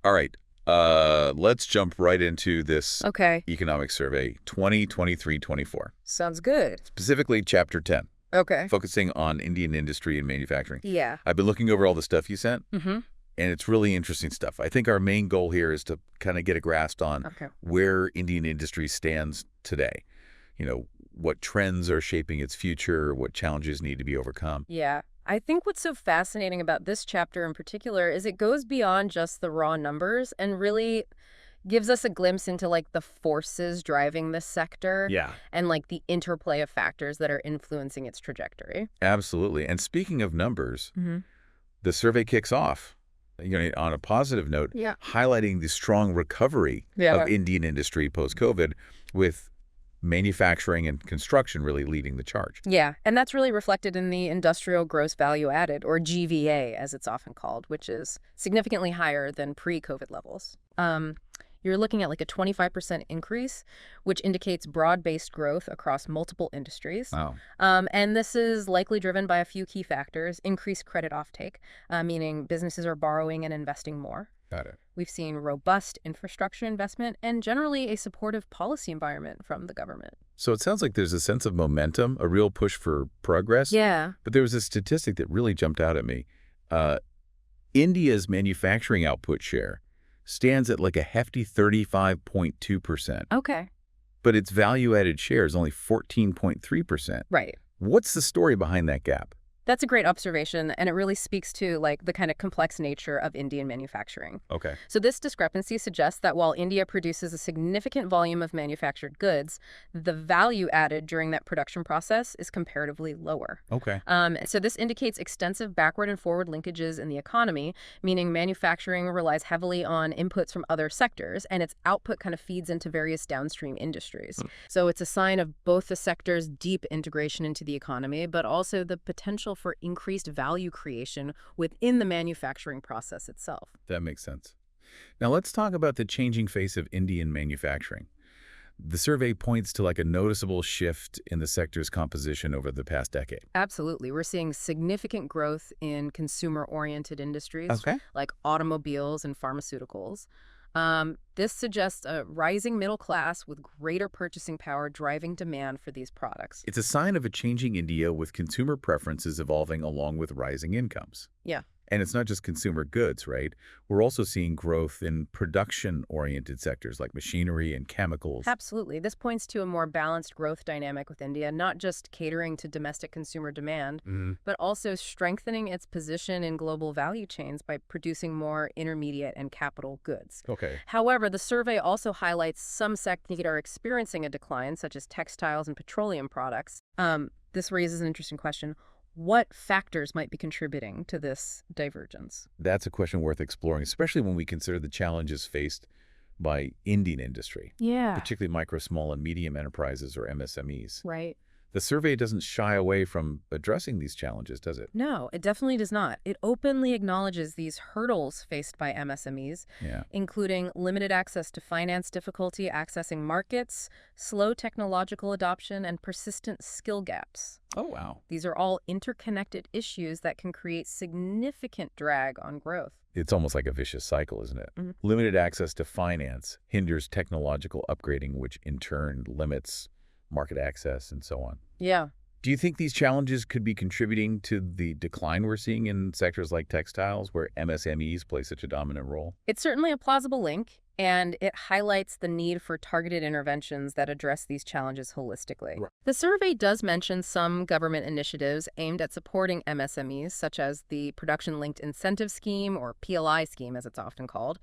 All right. Let's jump right into this Okay. economic survey 2023-24, Sounds good. specifically Chapter 10, Okay. focusing on Indian industry and manufacturing. Yeah. I've been looking over all the stuff you sent, Mm-hmm. and it's really interesting stuff. I think our main goal here is to kind of get a grasp on Okay. where Indian industry stands today. You know, what trends are shaping its future, what challenges need to be overcome. Yeah. I think what's so fascinating about this chapter in particular is it goes beyond just the raw numbers and really gives us a glimpse into like the forces driving this sector Yeah. and like the interplay of factors that are influencing its trajectory. Absolutely. And speaking of numbers, Mm-hmm. the survey kicks off, on a positive note, Yeah. highlighting the strong recovery Yeah. of Indian industry post-COVID, with manufacturing and construction really leading the charge. Yeah, and that's really reflected in the industrial gross value added, or GVA as it's often called, which is significantly higher than pre-COVID levels. You're looking at like a 25% increase, which indicates broad-based growth across multiple industries. Wow. And this is likely driven by a few key factors: increased credit offtake, meaning businesses are borrowing and investing more. Got it. We've seen robust infrastructure investment and generally a supportive policy environment from the government. So it sounds like there's a sense of momentum, a real push for progress. Yeah. But there was a statistic that really jumped out at me. India's manufacturing output share stands at like a hefty 35.2%, Okay. but its value-added share is only 14.3%. Right. What's the story behind that gap? That's a great observation, and it really speaks to like the kind of complex nature of Indian manufacturing. Okay. So this discrepancy suggests that while India produces a significant volume of manufactured goods, the value added during that production process is comparatively lower. Okay. So this indicates extensive backward and forward linkages in the economy, meaning manufacturing relies heavily on inputs from other sectors, and its output kind of feeds into various downstream industries. So it's a sign of both the sector's deep integration into the economy, but also the potential for increased value creation within the manufacturing process itself. That makes sense. Now let's talk about the changing face of Indian manufacturing. The survey points to like a noticeable shift in the sector's composition over the past decade. Absolutely. We're seeing significant growth in consumer-oriented industries like automobiles and pharmaceuticals. This suggests a rising middle class with greater purchasing power driving demand for these products. It's a sign of a changing India with consumer preferences evolving along with rising incomes. Yeah. And it's not just consumer goods, right? We're also seeing growth in production-oriented sectors like machinery and chemicals. Absolutely. This points to a more balanced growth dynamic with India, not just catering to domestic consumer demand, but also strengthening its position in global value chains by producing more intermediate and capital goods. Okay. However, the survey also highlights some sectors that are experiencing a decline, such as textiles and petroleum products. This raises an interesting question. What factors might be contributing to this divergence? That's a question worth exploring, especially when we consider the challenges faced by Indian industry, particularly micro, small, and medium enterprises, or MSMEs. Right. The survey doesn't shy away from addressing these challenges, does it? No, it definitely does not. It openly acknowledges these hurdles faced by MSMEs, including limited access to finance difficulty, accessing markets, slow technological adoption, and persistent skill gaps. Oh, wow. These are all interconnected issues that can create significant drag on growth. It's almost like a vicious cycle, isn't it? Limited access to finance hinders technological upgrading, which in turn limits market access and so on. Yeah. Do you think these challenges could be contributing to the decline we're seeing in sectors like textiles, where MSMEs play such a dominant role? It's certainly a plausible link, and it highlights the need for targeted interventions that address these challenges holistically. Right. The survey does mention some government initiatives aimed at supporting MSMEs, such as the Production-Linked Incentive Scheme, or PLI scheme as it's often called,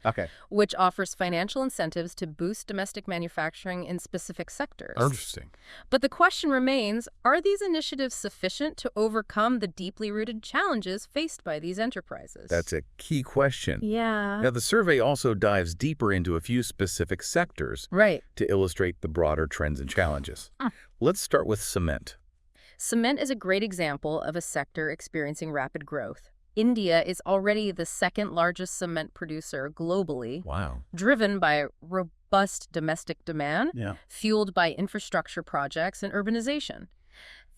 which offers financial incentives to boost domestic manufacturing in specific sectors. Interesting. But the question remains, are these initiatives sufficient to overcome the deeply rooted challenges faced by these enterprises? That's a key question. Yeah. Now, the survey also dives deeper into a few specific sectors to illustrate the broader trends and challenges. Let's start with cement. Cement is a great example of a sector experiencing rapid growth. India is already the second largest cement producer globally, driven by robust domestic demand, fueled by infrastructure projects and urbanization.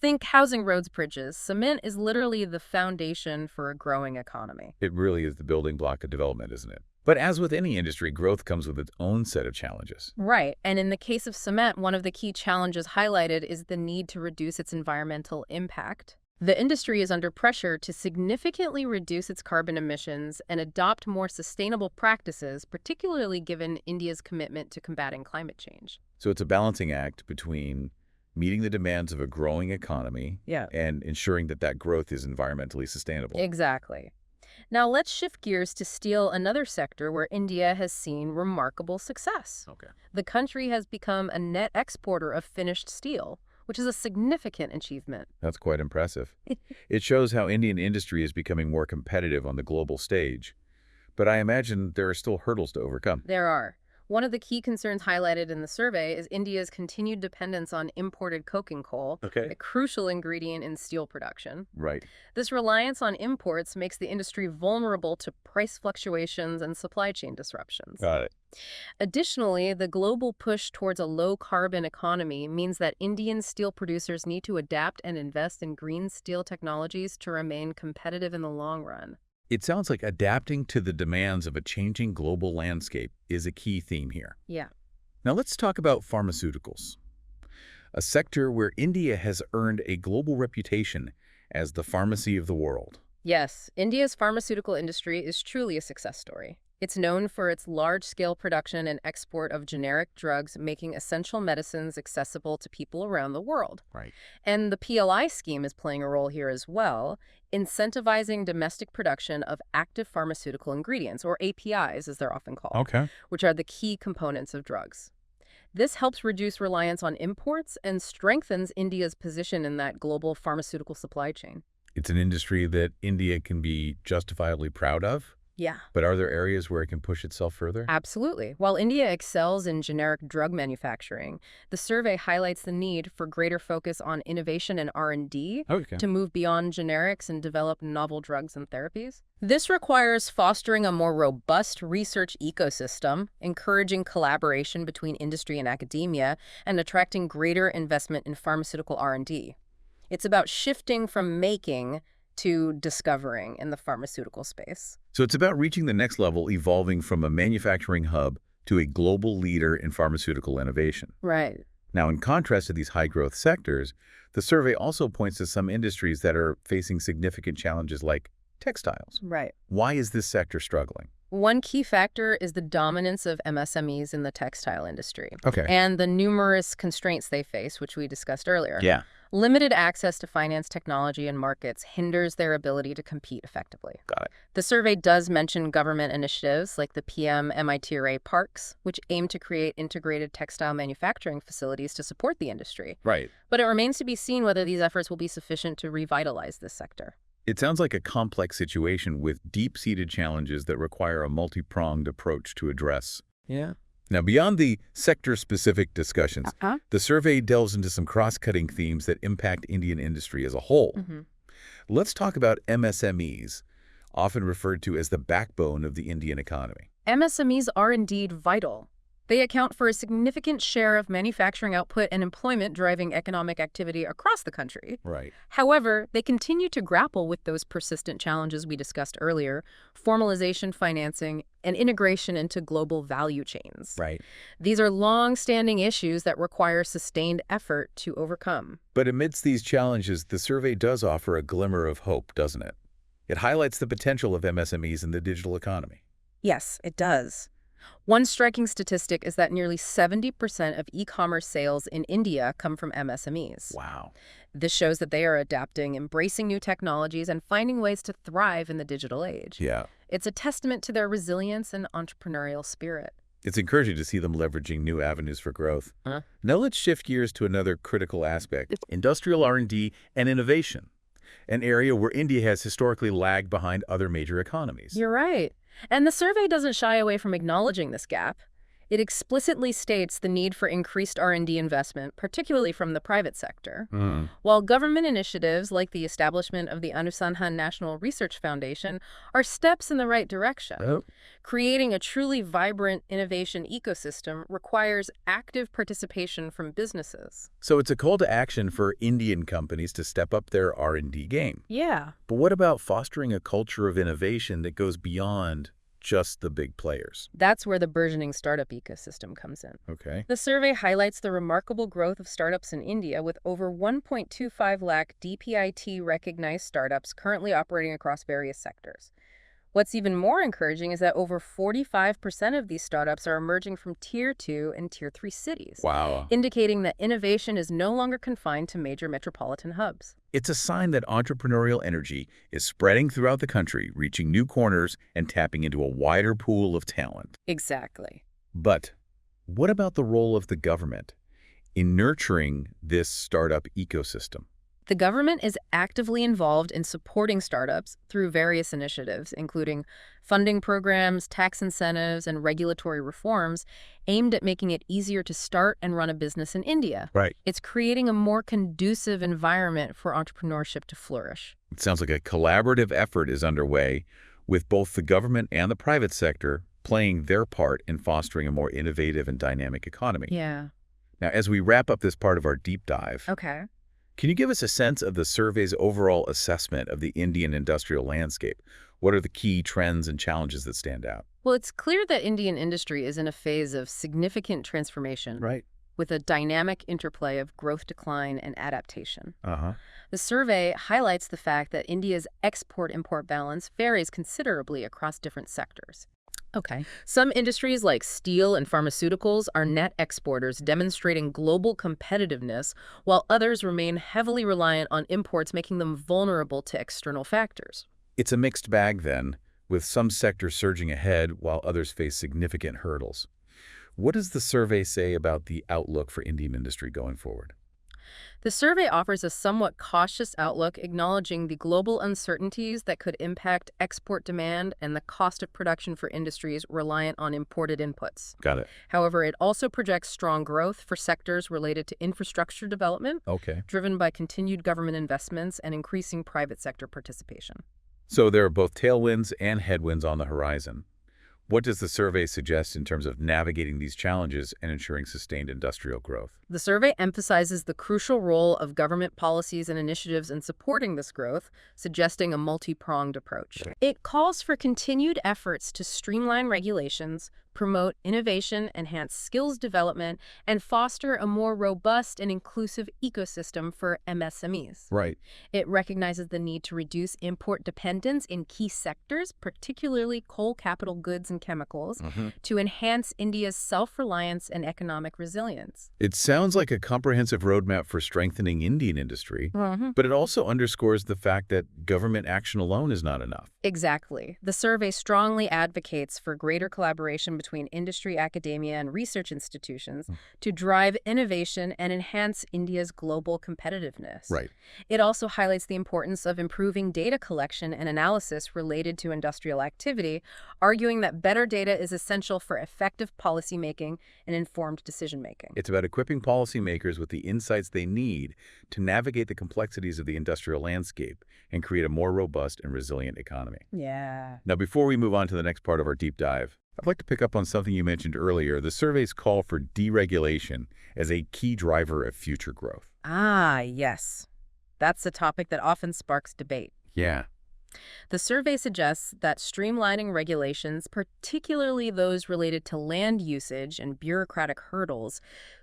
Think housing, roads, bridges. Cement is literally the foundation for a growing economy. It really is the building block of development, isn't it? But as with any industry, growth comes with its own set of challenges. Right. And in the case of cement, one of the key challenges highlighted is the need to reduce its environmental impact. The industry is under pressure to significantly reduce its carbon emissions and adopt more sustainable practices, particularly given India's commitment to combating climate change. So it's a balancing act between meeting the demands of a growing economy Yeah. and ensuring that that growth is environmentally sustainable. Exactly. Now let's shift gears to steel, another sector where India has seen remarkable success. Okay. The country has become a net exporter of finished steel, which is a significant achievement. That's quite impressive. It shows how Indian industry is becoming more competitive on the global stage. But I imagine there are still hurdles to overcome. There are. One of the key concerns highlighted in the survey is India's continued dependence on imported coking coal, a crucial ingredient in steel production. Right. This reliance on imports makes the industry vulnerable to price fluctuations and supply chain disruptions. Got it. Additionally, the global push towards a low-carbon economy means that Indian steel producers need to adapt and invest in green steel technologies to remain competitive in the long run. It sounds like adapting to the demands of a changing global landscape is a key theme here. Yeah. Now let's talk about pharmaceuticals, a sector where India has earned a global reputation as the pharmacy of the world. Yes, India's pharmaceutical industry is truly a success story. It's known for its large-scale production and export of generic drugs, making essential medicines accessible to people around the world. Right. And the PLI scheme is playing a role here as well, incentivizing domestic production of active pharmaceutical ingredients, or APIs as they're often called, which are the key components of drugs. This helps reduce reliance on imports and strengthens India's position in that global pharmaceutical supply chain. It's an industry that India can be justifiably proud of. Yeah. But are there areas where it can push itself further? Absolutely. While India excels in generic drug manufacturing, the survey highlights the need for greater focus on innovation and R&D to move beyond generics and develop novel drugs and therapies. This requires fostering a more robust research ecosystem, encouraging collaboration between industry and academia, and attracting greater investment in pharmaceutical R&D. It's about shifting from making to discovering in the pharmaceutical space. So it's about reaching the next level, evolving from a manufacturing hub to a global leader in pharmaceutical innovation. Right. Now, in contrast to these high-growth sectors, the survey also points to some industries that are facing significant challenges like textiles. Right. Why is this sector struggling? One key factor is the dominance of MSMEs in the textile industry. Okay. And the numerous constraints they face, which we discussed earlier. Yeah. Limited access to finance, technology, and markets hinders their ability to compete effectively. Got it. The survey does mention government initiatives like the PM-MITRA parks, which aim to create integrated textile manufacturing facilities to support the industry. Right. But it remains to be seen whether these efforts will be sufficient to revitalize this sector. It sounds like a complex situation with deep-seated challenges that require a multi-pronged approach to address. Yeah. Now, beyond the sector-specific discussions, the survey delves into some cross-cutting themes that impact Indian industry as a whole. Let's talk about MSMEs, often referred to as the backbone of the Indian economy. MSMEs are indeed vital. They account for a significant share of manufacturing output and employment, driving economic activity across the country. Right. However, they continue to grapple with those persistent challenges we discussed earlier: formalization, financing, and integration into global value chains. Right. These are long-standing issues that require sustained effort to overcome. But amidst these challenges, the survey does offer a glimmer of hope, doesn't it? It highlights the potential of MSMEs in the digital economy. Yes, it does. One striking statistic is that nearly 70% of e-commerce sales in India come from MSMEs. Wow. This shows that they are adapting, embracing new technologies, and finding ways to thrive in the digital age. Yeah. It's a testament to their resilience and entrepreneurial spirit. It's encouraging to see them leveraging new avenues for growth. Now let's shift gears to another critical aspect: industrial R&D and innovation, an area where India has historically lagged behind other major economies. You're right. And the survey doesn't shy away from acknowledging this gap. It explicitly states the need for increased R&D investment, particularly from the private sector. While government initiatives like the establishment of the Anusandhan National Research Foundation are steps in the right direction, creating a truly vibrant innovation ecosystem requires active participation from businesses. So it's a call to action for Indian companies to step up their R&D game. Yeah. But what about fostering a culture of innovation that goes beyond just the big players. That's where the burgeoning startup ecosystem comes in. Okay. The survey highlights the remarkable growth of startups in India, with over 1.25 lakh DPIT-recognized startups currently operating across various sectors. What's even more encouraging is that over 45% of these startups are emerging from Tier 2 and Tier 3 cities, Wow. indicating that innovation is no longer confined to major metropolitan hubs. It's a sign that entrepreneurial energy is spreading throughout the country, reaching new corners and tapping into a wider pool of talent. Exactly. But what about the role of the government in nurturing this startup ecosystem? The government is actively involved in supporting startups through various initiatives, including funding programs, tax incentives, and regulatory reforms aimed at making it easier to start and run a business in India. Right. It's creating a more conducive environment for entrepreneurship to flourish. It sounds like a collaborative effort is underway, with both the government and the private sector playing their part in fostering a more innovative and dynamic economy. Yeah. Now, as we wrap up this part of our deep dive, Okay. can you give us a sense of the survey's overall assessment of the Indian industrial landscape? What are the key trends and challenges that stand out? Well, it's clear that Indian industry is in a phase of significant transformation, Right. with a dynamic interplay of growth, decline, and adaptation. Uh-huh. The survey highlights the fact that India's export-import balance varies considerably across different sectors. Okay. Some industries like steel and pharmaceuticals are net exporters, demonstrating global competitiveness, while others remain heavily reliant on imports, making them vulnerable to external factors. It's a mixed bag, then, with some sectors surging ahead while others face significant hurdles. What does the survey say about the outlook for Indian industry going forward? The survey offers a somewhat cautious outlook, acknowledging the global uncertainties that could impact export demand and the cost of production for industries reliant on imported inputs. Got it. However, it also projects strong growth for sectors related to infrastructure development, Okay. driven by continued government investments and increasing private sector participation. So there are both tailwinds and headwinds on the horizon. What does the survey suggest in terms of navigating these challenges and ensuring sustained industrial growth? The survey emphasizes the crucial role of government policies and initiatives in supporting this growth, suggesting a multi-pronged approach. It calls for continued efforts to streamline regulations, promote innovation, enhance skills development, and foster a more robust and inclusive ecosystem for MSMEs. Right. It recognizes the need to reduce import dependence in key sectors, particularly coal, capital goods, and chemicals, to enhance India's self-reliance and economic resilience. It sounds like a comprehensive roadmap for strengthening Indian industry, but it also underscores the fact that government action alone is not enough. Exactly. The survey strongly advocates for greater collaboration between industry, academia, and research institutions to drive innovation and enhance India's global competitiveness. Right. It also highlights the importance of improving data collection and analysis related to industrial activity, arguing that better data is essential for effective policymaking and informed decision-making. It's about equipping policymakers with the insights they need to navigate the complexities of the industrial landscape and create a more robust and resilient economy. Yeah. Now, before we move on to the next part of our deep dive, I'd like to pick up on something you mentioned earlier, the survey's call for deregulation as a key driver of future growth. Ah, yes. That's a topic that often sparks debate. Yeah. The survey suggests that streamlining regulations, particularly those related to land usage and bureaucratic hurdles,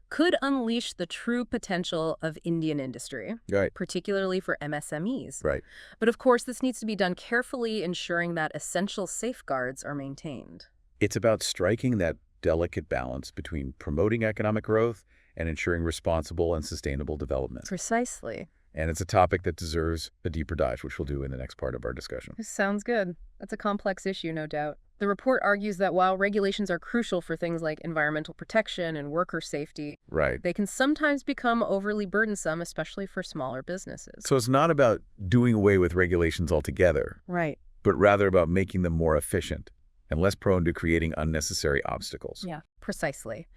could unleash the true potential of Indian industry, Right. particularly for MSMEs. Right. But of course, this needs to be done carefully, ensuring that essential safeguards are maintained. It's about striking that delicate balance between promoting economic growth and ensuring responsible and sustainable development. Precisely. And it's a topic that deserves a deeper dive, which we'll do in the next part of our discussion. Sounds good. That's a complex issue, no doubt. The report argues that while regulations are crucial for things like environmental protection and worker safety, Right. they can sometimes become overly burdensome, especially for smaller businesses. So it's not about doing away with regulations altogether, Right. but rather about making them more efficient and less prone to creating unnecessary obstacles. Yeah, precisely.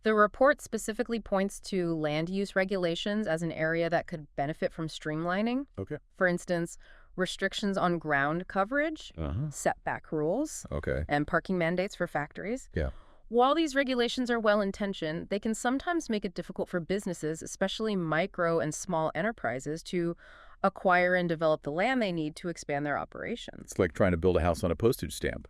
The report specifically points to land use regulations as an area that could benefit from streamlining. Okay. For instance, restrictions on ground coverage, setback rules, Okay. and parking mandates for factories. Yeah. While these regulations are well-intentioned, they can sometimes make it difficult for businesses, especially micro and small enterprises, to acquire and develop the land they need to expand their operations. It's like trying to build a house on a postage stamp.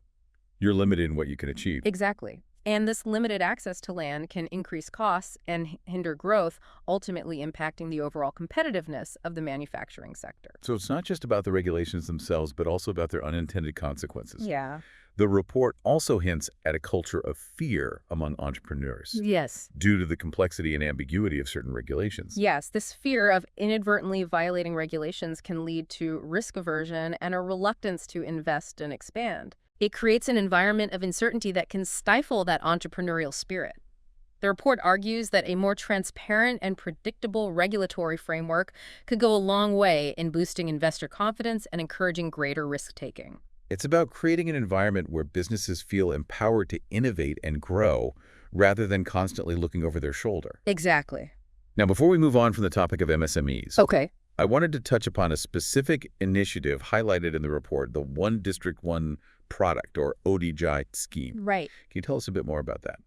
You're limited in what you can achieve. Exactly. And this limited access to land can increase costs and hinder growth, ultimately impacting the overall competitiveness of the manufacturing sector. So it's not just about the regulations themselves, but also about their unintended consequences. Yeah. The report also hints at a culture of fear among entrepreneurs Yes. due to the complexity and ambiguity of certain regulations. Yes, this fear of inadvertently violating regulations can lead to risk aversion and a reluctance to invest and expand. It creates an environment of uncertainty that can stifle that entrepreneurial spirit. The report argues that a more transparent and predictable regulatory framework could go a long way in boosting investor confidence and encouraging greater risk-taking. It's about creating an environment where businesses feel empowered to innovate and grow rather than constantly looking over their shoulder. Exactly. Now, before we move on from the topic of MSMEs, Okay. I wanted to touch upon a specific initiative highlighted in the report, the One District, One Product, or ODJ scheme. Right. Can you tell us a bit more about that?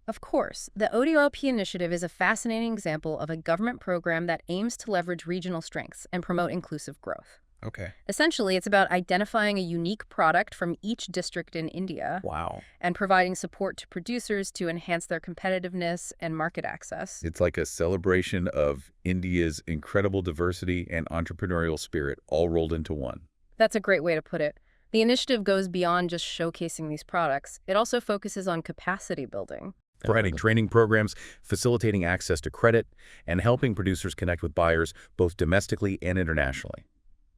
Of course, the ODLP initiative is a fascinating example of a government program that aims to leverage regional strengths and promote inclusive growth. Okay. Essentially, it's about identifying a unique product from each district in India Wow. and providing support to producers to enhance their competitiveness and market access. It's like a celebration of India's incredible diversity and entrepreneurial spirit all rolled into one. That's a great way to put it. The initiative goes beyond just showcasing these products. It also focuses on capacity building. Providing training programs, facilitating access to credit, and helping producers connect with buyers both domestically and internationally.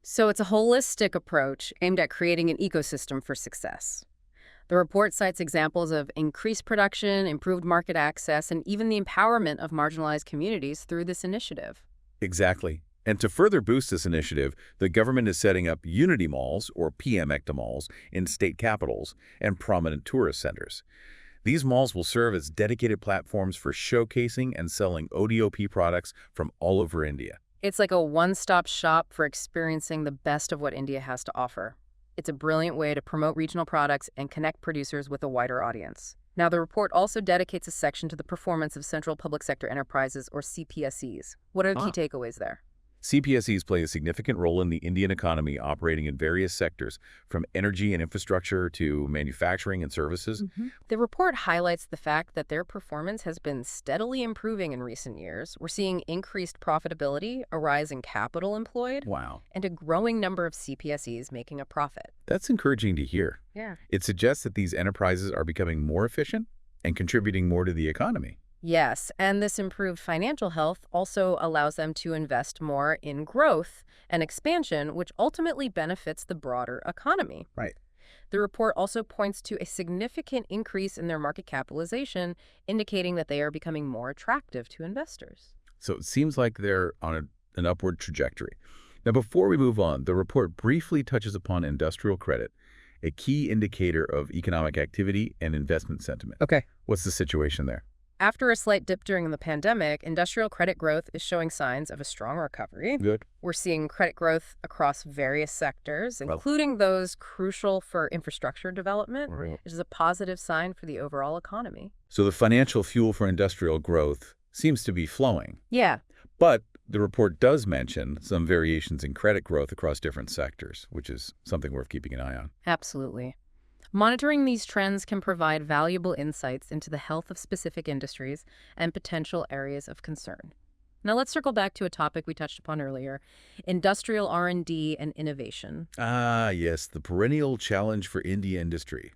So it's a holistic approach aimed at creating an ecosystem for success. The report cites examples of increased production, improved market access, and even the empowerment of marginalized communities through this initiative. Exactly. And to further boost this initiative, the government is setting up unity malls, or PM-ECTA malls, in state capitals and prominent tourist centers. These malls will serve as dedicated platforms for showcasing and selling ODOP products from all over India. It's like a one-stop shop for experiencing the best of what India has to offer. It's a brilliant way to promote regional products and connect producers with a wider audience. Now, the report also dedicates a section to the performance of Central Public Sector Enterprises, or CPSEs. What are the key takeaways there? CPSEs play a significant role in the Indian economy, operating in various sectors, from energy and infrastructure to manufacturing and services. The report highlights the fact that their performance has been steadily improving in recent years. We're seeing increased profitability, a rise in capital employed, Wow. and a growing number of CPSEs making a profit. That's encouraging to hear. Yeah. It suggests that these enterprises are becoming more efficient and contributing more to the economy. Yes, and this improved financial health also allows them to invest more in growth and expansion, which ultimately benefits the broader economy. Right. The report also points to a significant increase in their market capitalization, indicating that they are becoming more attractive to investors. So it seems like they're on an upward trajectory. Now, before we move on, the report briefly touches upon industrial credit, a key indicator of economic activity and investment sentiment. Okay. What's the situation there? After a slight dip during the pandemic, industrial credit growth is showing signs of a strong recovery. Good. We're seeing credit growth across various sectors, including those crucial for infrastructure development, which is a positive sign for the overall economy. So the financial fuel for industrial growth seems to be flowing. Yeah. But the report does mention some variations in credit growth across different sectors, which is something worth keeping an eye on. Absolutely. Monitoring these trends can provide valuable insights into the health of specific industries and potential areas of concern. Now let's circle back to a topic we touched upon earlier, industrial R&D and innovation. Ah, yes, the perennial challenge for India industry.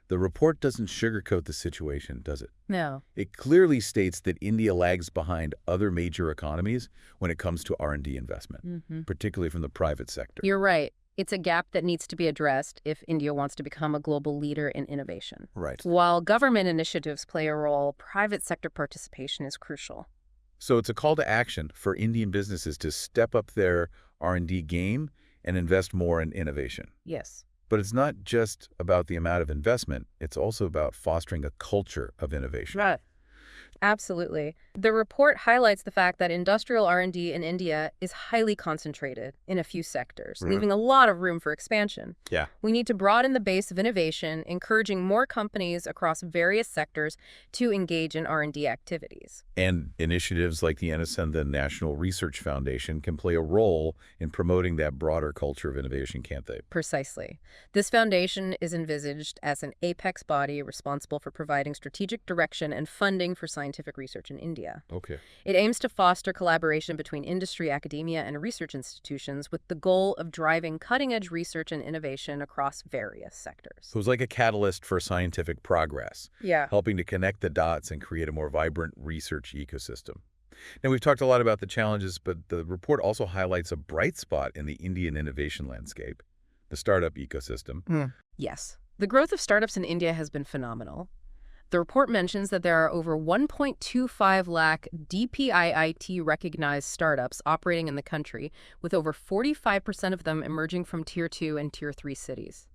The report doesn't sugarcoat the situation, does it? No. It clearly states that India lags behind other major economies when it comes to R&D investment, particularly from the private sector. You're right. It's a gap that needs to be addressed if India wants to become a global leader in innovation. Right. While government initiatives play a role, private sector participation is crucial. So it's a call to action for Indian businesses to step up their R&D game and invest more in innovation. Yes. But it's not just about the amount of investment. It's also about fostering a culture of innovation. Right. Absolutely. The report highlights the fact that industrial R&D in India is highly concentrated in a few sectors, leaving a lot of room for expansion. Yeah. We need to broaden the base of innovation, encouraging more companies across various sectors to engage in R&D activities. And initiatives like the NSN, the National Research Foundation, can play a role in promoting that broader culture of innovation, can't they? Precisely. This foundation is envisaged as an apex body responsible for providing strategic direction and funding for scientific research in India. Okay. It aims to foster collaboration between industry, academia, and research institutions with the goal of driving cutting-edge research and innovation across various sectors. So it's like a catalyst for scientific progress, Yeah. helping to connect the dots and create a more vibrant research ecosystem. Now, we've talked a lot about the challenges, but the report also highlights a bright spot in the Indian innovation landscape, the startup ecosystem. Yes. The growth of startups in India has been phenomenal. The report mentions that there are over 1.25 lakh DPIIT-recognized startups operating in the country, with over 45% of them emerging from Tier 2 and Tier 3 cities.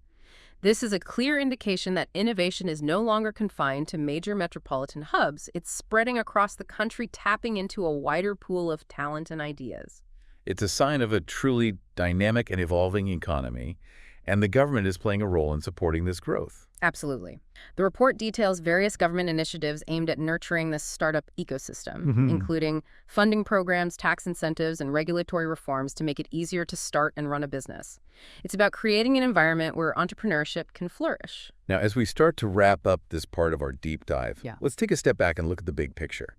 This is a clear indication that innovation is no longer confined to major metropolitan hubs. It's spreading across the country, tapping into a wider pool of talent and ideas. It's a sign of a truly dynamic and evolving economy, and the government is playing a role in supporting this growth. Absolutely. The report details various government initiatives aimed at nurturing this startup ecosystem, including funding programs, tax incentives, and regulatory reforms to make it easier to start and run a business. It's about creating an environment where entrepreneurship can flourish. Now, as we start to wrap up this part of our deep dive, let's take a step back and look at the big picture.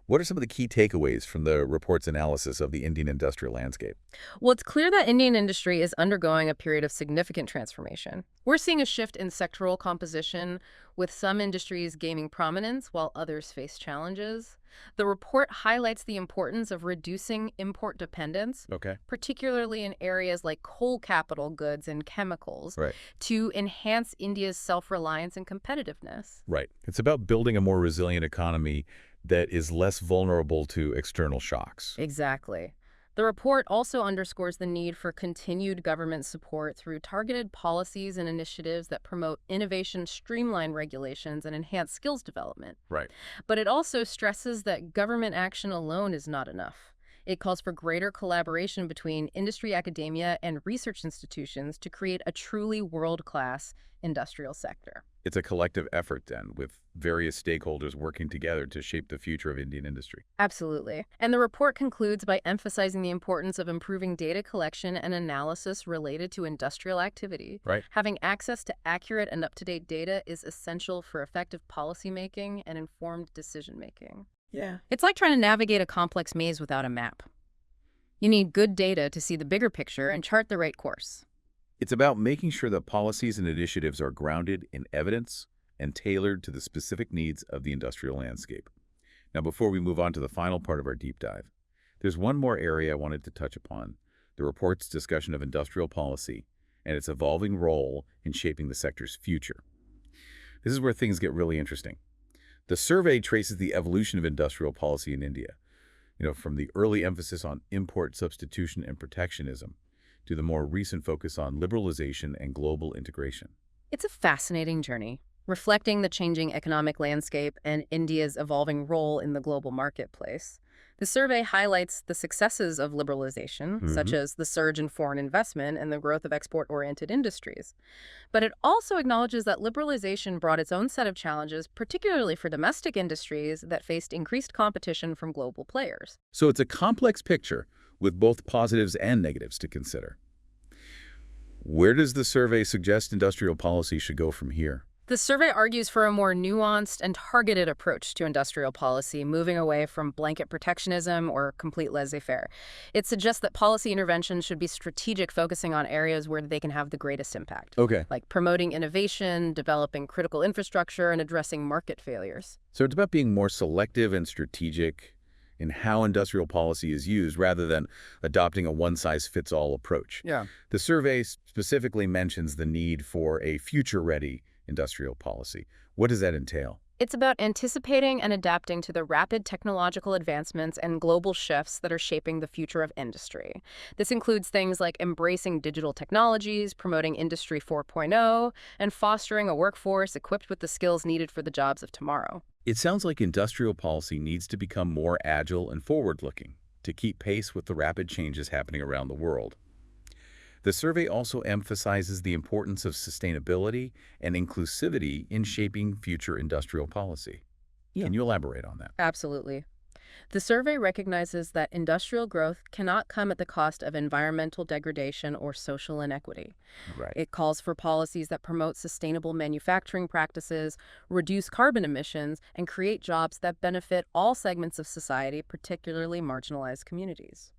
What are some of the key takeaways from the report's analysis of the Indian industrial landscape? Well, it's clear that Indian industry is undergoing a period of significant transformation. We're seeing a shift in sectoral composition, with some industries gaining prominence while others face challenges. The report highlights the importance of reducing import dependence, particularly in areas like coal capital goods and chemicals, to enhance India's self-reliance and competitiveness. Right. It's about building a more resilient economy that is less vulnerable to external shocks. Exactly. The report also underscores the need for continued government support through targeted policies and initiatives that promote innovation, streamline regulations, and enhance skills development. Right. But it also stresses that government action alone is not enough. It calls for greater collaboration between industry, academia, and research institutions to create a truly world-class industrial sector. It's a collective effort, then, with various stakeholders working together to shape the future of Indian industry. Absolutely. And the report concludes by emphasizing the importance of improving data collection and analysis related to industrial activity. Right. Having access to accurate and up-to-date data is essential for effective policymaking and informed decision-making. Yeah. It's like trying to navigate a complex maze without a map. You need good data to see the bigger picture and chart the right course. It's about making sure that policies and initiatives are grounded in evidence and tailored to the specific needs of the industrial landscape. Now, before we move on to the final part of our deep dive, there's one more area I wanted to touch upon, the report's discussion of industrial policy and its evolving role in shaping the sector's future. This is where things get really interesting. The survey traces the evolution of industrial policy in India, from the early emphasis on import substitution and protectionism to the more recent focus on liberalization and global integration. It's a fascinating journey, reflecting the changing economic landscape and India's evolving role in the global marketplace. The survey highlights the successes of liberalization, such as the surge in foreign investment and the growth of export-oriented industries. But it also acknowledges that liberalization brought its own set of challenges, particularly for domestic industries that faced increased competition from global players. So it's a complex picture with both positives and negatives to consider. Where does the survey suggest industrial policy should go from here? The survey argues for a more nuanced and targeted approach to industrial policy, moving away from blanket protectionism or complete laissez-faire. It suggests that policy interventions should be strategic, focusing on areas where they can have the greatest impact. Like promoting innovation, developing critical infrastructure, and addressing market failures. So it's about being more selective and strategic in how industrial policy is used rather than adopting a one-size-fits-all approach. The survey specifically mentions the need for a future-ready industrial policy. What does that entail? It's about anticipating and adapting to the rapid technological advancements and global shifts that are shaping the future of industry. This includes things like embracing digital technologies, promoting Industry 4.0, and fostering a workforce equipped with the skills needed for the jobs of tomorrow. It sounds like industrial policy needs to become more agile and forward-looking to keep pace with the rapid changes happening around the world. The survey also emphasizes the importance of sustainability and inclusivity in shaping future industrial policy. Yeah. Can you elaborate on that? Absolutely. The survey recognizes that industrial growth cannot come at the cost of environmental degradation or social inequity. Right. It calls for policies that promote sustainable manufacturing practices, reduce carbon emissions, and create jobs that benefit all segments of society, particularly marginalized communities.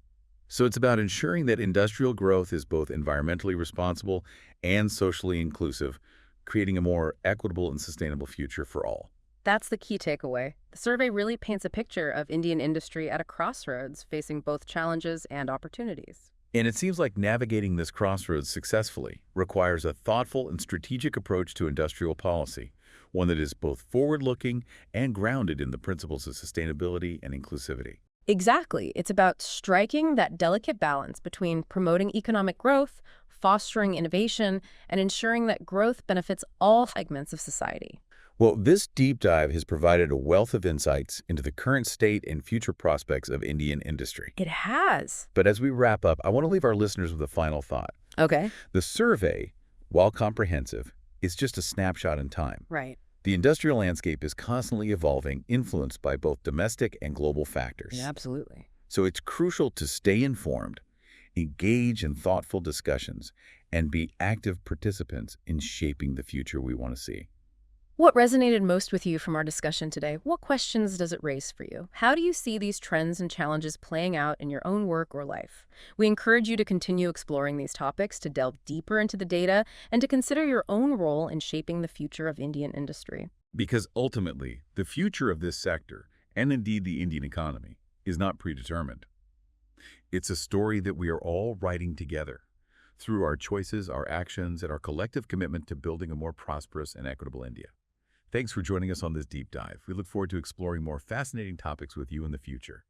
So it's about ensuring that industrial growth is both environmentally responsible and socially inclusive, creating a more equitable and sustainable future for all. That's the key takeaway. The survey really paints a picture of Indian industry at a crossroads, facing both challenges and opportunities. And it seems like navigating this crossroads successfully requires a thoughtful and strategic approach to industrial policy, one that is both forward-looking and grounded in the principles of sustainability and inclusivity. Exactly. It's about striking that delicate balance between promoting economic growth, fostering innovation, and ensuring that growth benefits all segments of society. Well, this deep dive has provided a wealth of insights into the current state and future prospects of Indian industry. It has. But as we wrap up, I want to leave our listeners with a final thought. Okay. The survey, while comprehensive, is just a snapshot in time. Right. The industrial landscape is constantly evolving, influenced by both domestic and global factors. Yeah, absolutely. So it's crucial to stay informed, engage in thoughtful discussions, and be active participants in shaping the future we want to see. What resonated most with you from our discussion today? What questions does it raise for you? How do you see these trends and challenges playing out in your own work or life? We encourage you to continue exploring these topics, to delve deeper into the data, and to consider your own role in shaping the future of Indian industry. Because ultimately, the future of this sector, and indeed the Indian economy, is not predetermined. It's a story that we are all writing together through our choices, our actions, and our collective commitment to building a more prosperous and equitable India. Thanks for joining us on this deep dive. We look forward to exploring more fascinating topics with you in the future.